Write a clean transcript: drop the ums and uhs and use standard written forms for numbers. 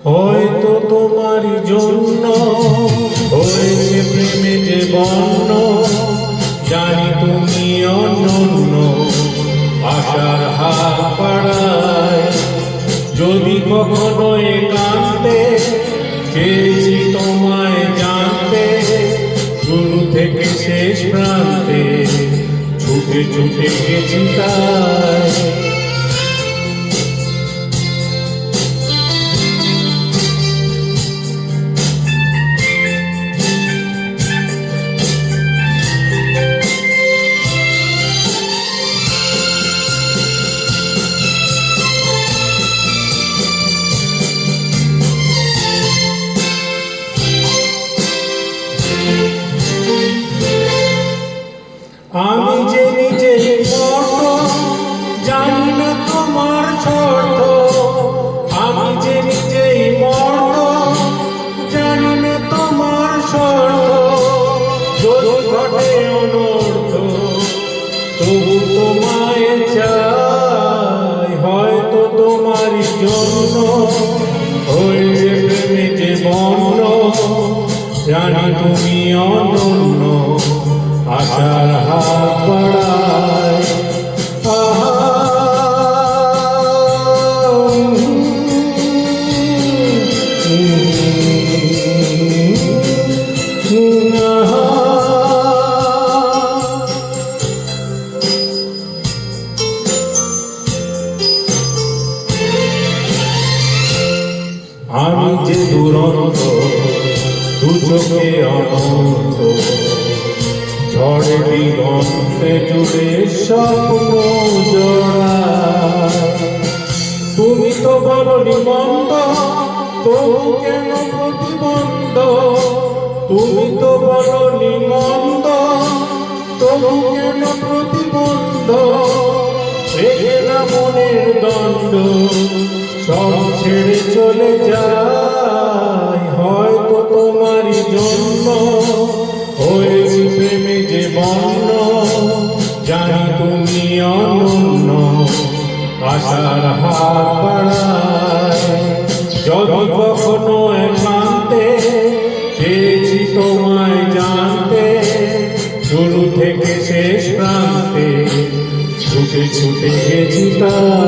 হয়তো তোমার জন্য হয়েছে প্রেমে যে বন্য, জানি তুমি অনন্য আশার হাত বাড়ায়। যদি কখনো একান্তে চেয়েছি তোমায় জানতে, শুরু থেকে শেষ প্রান্তে ছুটে ছুটে গেছি তাই। আমি যে নিজেই বড়, জানি না তোমার ছোট। আমি যে নিজেই বড়, জানি না তোমার শর্ত। যদি ঘটে অনর্থ, তবু তোমায় চাই। হয়তো তোমার জন্য হয়েছে প্রেমে যে বন্য, জানি তুমি অনন্য আশার হাত বাড়ায়। আমি যে দুরন্ত, দু চোখে অনন্ত, ঝড়ে দিগন্তে জুড়ে স্বপ্ন জোড়ায়। তুমি তো বলনি মন্দ, তবু কেন প্রতিবন্ধ? তুমি তো বলনি মন্দ, তবু কেন প্রতিবন্ধ? রেখে না মনের দণ্ড, সব ছেড়ে চলে যায়। হয়তো তোমার জন্য হয়েছি প্রেমে যে বন্য, জানি তুমি অনন্য আশার হাত বাড়ায়। যদি কখনো একান্তে চেয়েছি তোমায় জানতে, শুরু থেকে শেষ প্রান্তে ছুটে ছুটে গেছি তাই।